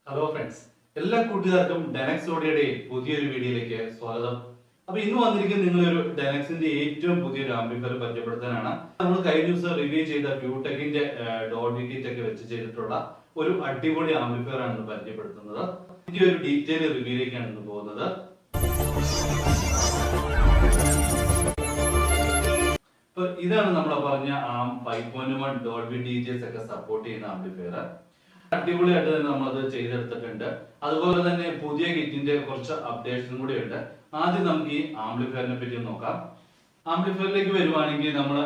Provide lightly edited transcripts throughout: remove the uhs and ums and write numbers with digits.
Hello friends, എല്ലാ കൂട്ടുകാർക്കും ഡെനക്സ് ഓഡിയോയുടെ പുതിയൊരു വീഡിയോയിലേക്ക് സ്വാഗതം. അപ്പൊ ഇന്ന് വന്നിരിക്കുന്നത് നിങ്ങളൊരു ഡെനക്സിന്റെ ഏറ്റവും പുതിയൊരു ആംപ്ലിഫയർ പരിചയപ്പെടുത്താനാണ്. നമ്മൾ കഴിഞ്ഞ ദിവസം റിവ്യൂ ചെയ്ത ഫ്യൂടെക്കിന്റെ ഡോൾബി ടിഎസ് വെച്ച് ചെയ്തിട്ടുള്ള ഒരു അടിപൊളി ആംപ്ലിഫയർ ആണ് ഇന്ന് പരിചയപ്പെടുത്തുന്നത്. ഇതിന്റെ ഒരു ഡീറ്റെയിൽ റിവ്യൂയിലേക്കാണ് ഇന്ന് പോകുന്നത്. അപ്പൊ ഇതാണ് നമ്മൾ പറഞ്ഞ ആം 5.1 ഡോൾബി ടിഎസ് ഒക്കെ സപ്പോർട്ട് ചെയ്യുന്ന ആംപ്ലിഫയർ. അടിപൊളിയായിട്ട് തന്നെ നമ്മളത് ചെയ്തെടുത്തിട്ടുണ്ട്. അതുപോലെ തന്നെ പുതിയ കിറ്റിന്റെ കുറച്ച് അപ്ഡേഷനും കൂടി ഉണ്ട്. ആദ്യം നമുക്ക് ഈ ആംപ്ലിഫയറിനെ പറ്റി നോക്കാം. ആംപ്ലിഫയറിലേക്ക് വരുവാണെങ്കിൽ നമ്മൾ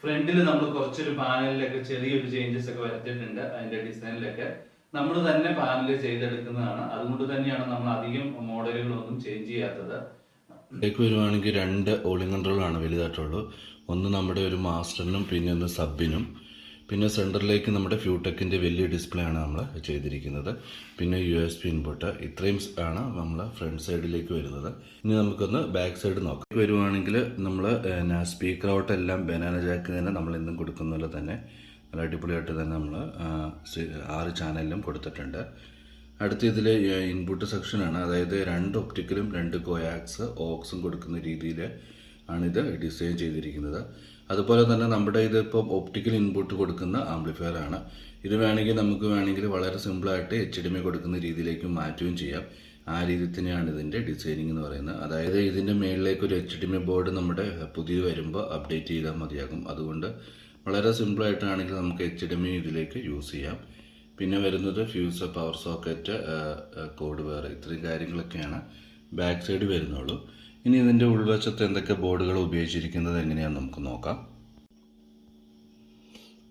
ഫ്രണ്ടിൽ നമ്മൾ കുറച്ചൊരു പാനലിലൊക്കെ ചെറിയൊരു ചേഞ്ചസ് ഒക്കെ വരുത്തിയിട്ടുണ്ട്. അതിന്റെ ഡിസൈനിലൊക്കെ നമ്മൾ തന്നെ പാനൽ ചെയ്തെടുക്കുന്നതാണ്. അതുകൊണ്ട് തന്നെയാണ് നമ്മൾ അധികം മോഡലുകളൊന്നും ചേഞ്ച് ചെയ്യാത്തത്. ഇതിലേക്ക് വരുവാണെങ്കിൽ രണ്ട് ഓളിംഗ് കൺട്രോളാണ് വലുതായിട്ടുള്ളൂ. ഒന്ന് നമ്മുടെ ഒരു മാസ്റ്ററിനും പിന്നെ ഒന്ന് സബിനും. പിന്നെ സെൻറ്ററിലേക്ക് നമ്മുടെ ഫ്യൂടെക്കിൻ്റെ വലിയ ഡിസ്പ്ലേ ആണ് നമ്മൾ ചെയ്തിരിക്കുന്നത്. പിന്നെ USB ഇൻപുട്ട്. ഇത്രയും ആണ് നമ്മൾ ഫ്രണ്ട് സൈഡിലേക്ക് വരുന്നത്. ഇനി നമുക്കൊന്ന് ബാക്ക് സൈഡ് നോക്കാം. വരുവാണെങ്കിൽ നമ്മൾ സ്പീക്കർ ഔട്ട് എല്ലാം ബനാന ജാക്ക് തന്നെ നമ്മൾ ഇന്നും കൊടുക്കുന്ന പോലെ തന്നെ നല്ല അടിപൊളിയായിട്ട് തന്നെ നമ്മൾ 6 ചാനലിലും കൊടുത്തിട്ടുണ്ട്. അടുത്ത ഇതിൽ ഇൻപുട്ട് സെക്ഷനാണ്. അതായത് 2 ഒപ്റ്റിക്കലും 2 കോയാക്സ് ഓക്സും കൊടുക്കുന്ന രീതിയിൽ ആണിത് ഡിസൈൻ ചെയ്തിരിക്കുന്നത്. അതുപോലെ തന്നെ നമ്മുടെ ഇതിപ്പം ഒപ്റ്റിക്കൽ ഇൻപുട്ട് കൊടുക്കുന്ന ആംപ്ലിഫയർ ആണ്. ഇത് നമുക്ക് വളരെ സിമ്പിളായിട്ട് HDMI കൊടുക്കുന്ന രീതിയിലേക്ക് മാറ്റുകയും ചെയ്യാം. ആ രീതിയിൽ തന്നെയാണ് ഇതിൻ്റെ ഡിസൈനിങ് എന്ന് പറയുന്നത്. അതായത് ഇതിൻ്റെ മേളിലേക്ക് ഒരു HDMI ബോർഡ് നമ്മുടെ പുതിയ വരുമ്പോൾ അപ്ഡേറ്റ് ചെയ്താൽ മതിയാകും. അതുകൊണ്ട് വളരെ സിമ്പിളായിട്ടാണെങ്കിൽ നമുക്ക് HDMI ഇതിലേക്ക് യൂസ് ചെയ്യാം. പിന്നെ വരുന്നത് fuse, power socket, cord wire, ഇത്രയും കാര്യങ്ങളൊക്കെയാണ് ബാക്ക് സൈഡ് വരുന്നുള്ളൂ. ഇനി ഇതിൻ്റെ ഉൾവശത്ത് എന്തൊക്കെ ബോർഡുകൾ ഉപയോഗിച്ചിരിക്കുന്നത് എങ്ങനെയാണെന്ന് നമുക്ക് നോക്കാം.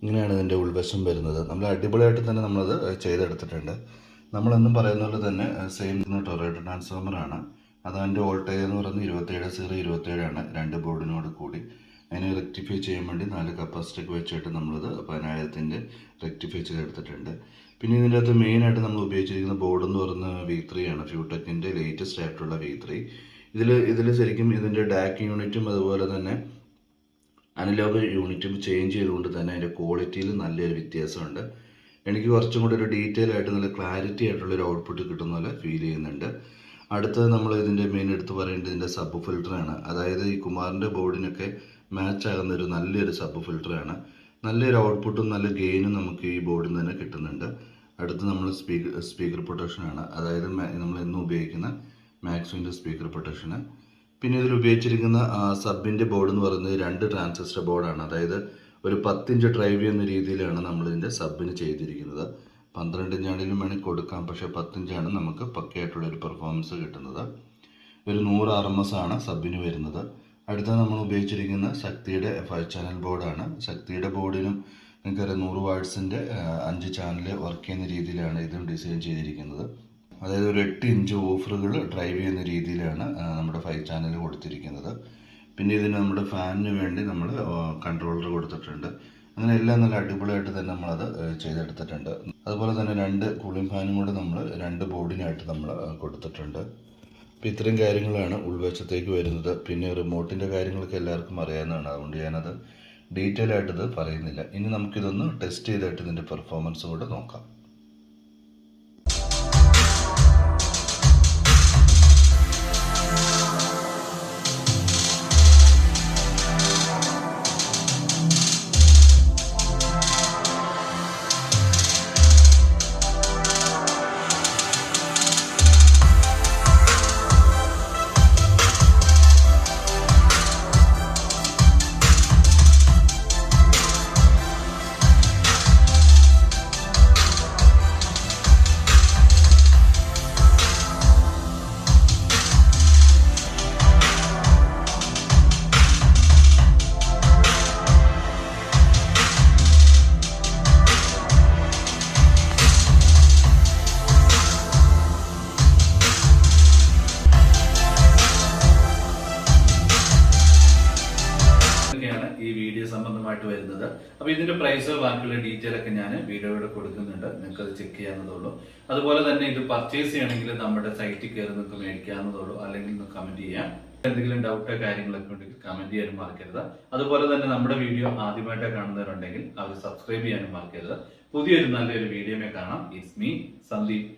ഇങ്ങനെയാണ് ഇതിൻ്റെ ഉൾവശം വരുന്നത്. നമ്മൾ അടിപൊളിയായിട്ട് തന്നെ നമ്മളത് ചെയ്തെടുത്തിട്ടുണ്ട്. നമ്മളെന്നും പറയുന്ന പോലെ തന്നെ സെയിം ടൊറോയിഡൽ ട്രാൻസ്ഫോമറാണ്. അതതിൻ്റെ വോൾട്ടേജ് എന്ന് പറയുന്നത് 27.027 ആണ് 2 ബോർഡിനോട് കൂടി. അതിനെ റെക്ടിഫൈ ചെയ്യാൻ വേണ്ടി 4 കപ്പാസിറ്റർ വെച്ചിട്ട് നമ്മളത് 10,000ൻ്റെ റെക്ടിഫൈ ചെയ്തെടുത്തിട്ടുണ്ട്. പിന്നെ ഇതിൻ്റെ അകത്ത് മെയിനായിട്ട് നമ്മൾ ഉപയോഗിച്ചിരിക്കുന്ന ബോർഡ് എന്ന് പറയുന്നത് V3 ആണ്. ഫ്യൂടെക്കിൻ്റെ ലേറ്റസ്റ്റ് ആയിട്ടുള്ള V3. ഇതിൽ ശരിക്കും ഇതിൻ്റെ ഡാക്ക് യൂണിറ്റും അതുപോലെ തന്നെ അനലോഗ് യൂണിറ്റും ചേഞ്ച് ചെയ്തുകൊണ്ട് തന്നെ അതിൻ്റെ ക്വാളിറ്റിയിൽ നല്ലൊരു വ്യത്യാസമുണ്ട്. എനിക്ക് കുറച്ചും കൂടി ഒരു ഡീറ്റെയിൽ ആയിട്ട് നല്ല ക്ലാരിറ്റി ആയിട്ടുള്ളൊരു ഔട്ട്പുട്ട് കിട്ടുന്ന പോലെ ഫീൽ ചെയ്യുന്നുണ്ട്. അടുത്തത് നമ്മൾ ഇതിൻ്റെ മെയിൻ എടുത്ത് പറയേണ്ടത് ഇതിൻ്റെ സബ് ഫിൽറ്ററാണ്. അതായത് ഈ കുമാറിൻ്റെ ബോർഡിനൊക്കെ മാച്ച് ആകുന്ന ഒരു നല്ലൊരു സബ് ഫിൽറ്ററാണ്. നല്ലൊരു ഔട്ട്പുട്ടും നല്ല ഗെയിനും നമുക്ക് ഈ ബോർഡിൽ നിന്ന് തന്നെ കിട്ടുന്നുണ്ട്. അടുത്ത് നമ്മൾ സ്പീക്കർ പ്രൊട്ടക്ഷനാണ്. അതായത് നമ്മൾ എന്നും ഉപയോഗിക്കുന്ന മാക്സിൻ്റെ സ്പീക്കർ പ്രൊട്ടക്ഷന്. പിന്നെ ഇതിൽ ഉപയോഗിച്ചിരിക്കുന്ന സബിൻ്റെ ബോർഡ് എന്ന് പറയുന്നത് 2 ട്രാൻസിസ്റ്റർ ബോർഡാണ്. അതായത് ഒരു 10 ഇഞ്ച് ഡ്രൈവ് ചെയ്യുന്ന രീതിയിലാണ് നമ്മളിതിൻ്റെ സബിന് ചെയ്തിരിക്കുന്നത്. 12 ഇഞ്ചാണെങ്കിലും വേണമെങ്കിൽ കൊടുക്കാം, പക്ഷേ 10 ഇഞ്ചാണ് നമുക്ക് പക്കയായിട്ടുള്ളൊരു പെർഫോമൻസ് കിട്ടുന്നത്. ഒരു 100 RMS ആണ് സബിന് വരുന്നത്. അടുത്ത നമ്മൾ ഉപയോഗിച്ചിരിക്കുന്ന ശക്തിയുടെ 5 ചാനൽ ബോർഡാണ്. ശക്തിയുടെ ബോർഡിനും നിങ്ങൾക്കറിയാം 100 വാട്ട്സിൻ്റെ 5 ചാനൽ വർക്ക് ചെയ്യുന്ന രീതിയിലാണ് ഇതും ഡിസൈൻ ചെയ്തിരിക്കുന്നത്. അതായത് ഒരു 8 ഇഞ്ച് ഓഫറുകൾ ഡ്രൈവ് ചെയ്യുന്ന രീതിയിലാണ് നമ്മുടെ 5 ചാനൽ കൊടുത്തിരിക്കുന്നത്. പിന്നെ ഇതിന് നമ്മുടെ ഫാനിന് വേണ്ടി നമ്മൾ കൺട്രോളർ കൊടുത്തിട്ടുണ്ട്. അങ്ങനെ എല്ലാം നല്ല അടിപൊളിയായിട്ട് തന്നെ നമ്മളത് ചെയ്തെടുത്തിട്ടുണ്ട്. അതുപോലെ തന്നെ 2 കൂളിംഗ് ഫാനും കൂടെ നമ്മൾ 2 ബോർഡിനായിട്ട് നമ്മൾ കൊടുത്തിട്ടുണ്ട്. അപ്പോൾ ഇത്രയും കാര്യങ്ങളാണ് ഉൾവശത്തേക്ക് വരുന്നത്. പിന്നെ റിമോട്ടിൻ്റെ കാര്യങ്ങളൊക്കെ എല്ലാവർക്കും അറിയാവുന്നതാണ്. അതുകൊണ്ട് ഞാനത് ഡീറ്റെയിൽ ആയിട്ടത് പറയുന്നില്ല. ഇനി നമുക്കിതൊന്ന് ടെസ്റ്റ് ചെയ്തിട്ട് ഇതിൻ്റെ പെർഫോമൻസ് കൂടെ നോക്കാം. ഈ വീഡിയോ സംബന്ധമായിട്ട് വരുന്നത്. അപ്പോൾ ഇതിന്റെ പ്രൈസ് ബാക്കിയുള്ള ഡീറ്റെയിൽ ഒക്കെ ഞാൻ വീഡിയോയുടെ കൊടുക്കുന്നുണ്ട്. നിങ്ങൾക്ക് അത് ചെക്ക് ചെയ്യാവുന്നതുള്ളൂ. അതുപോലെ തന്നെ ഇത് പർച്ചേസ് ചെയ്യണമെങ്കിൽ നമ്മുടെ സൈറ്റിൽ കയറി നിങ്ങൾക്ക് മേടിക്കാവുന്നതുള്ളൂ. അല്ലെങ്കിൽ നിങ്ങൾക്ക് കമന്റ് ചെയ്യാം. എന്തെങ്കിലും ഡൗട്ടോ കാര്യങ്ങളൊക്കെ ഉണ്ടെങ്കിൽ കമന്റ് ചെയ്യാനും മറക്കരുത്. അതുപോലെ തന്നെ നമ്മുടെ വീഡിയോ ആദ്യമായിട്ട് കാണുന്നവരുണ്ടെങ്കിൽ അവർ സബ്സ്ക്രൈബ് ചെയ്യാനും മറക്കരുത്. പുതിയൊരു നല്ലൊരു വീഡിയോമേ കാണാം. It's me Sandeep.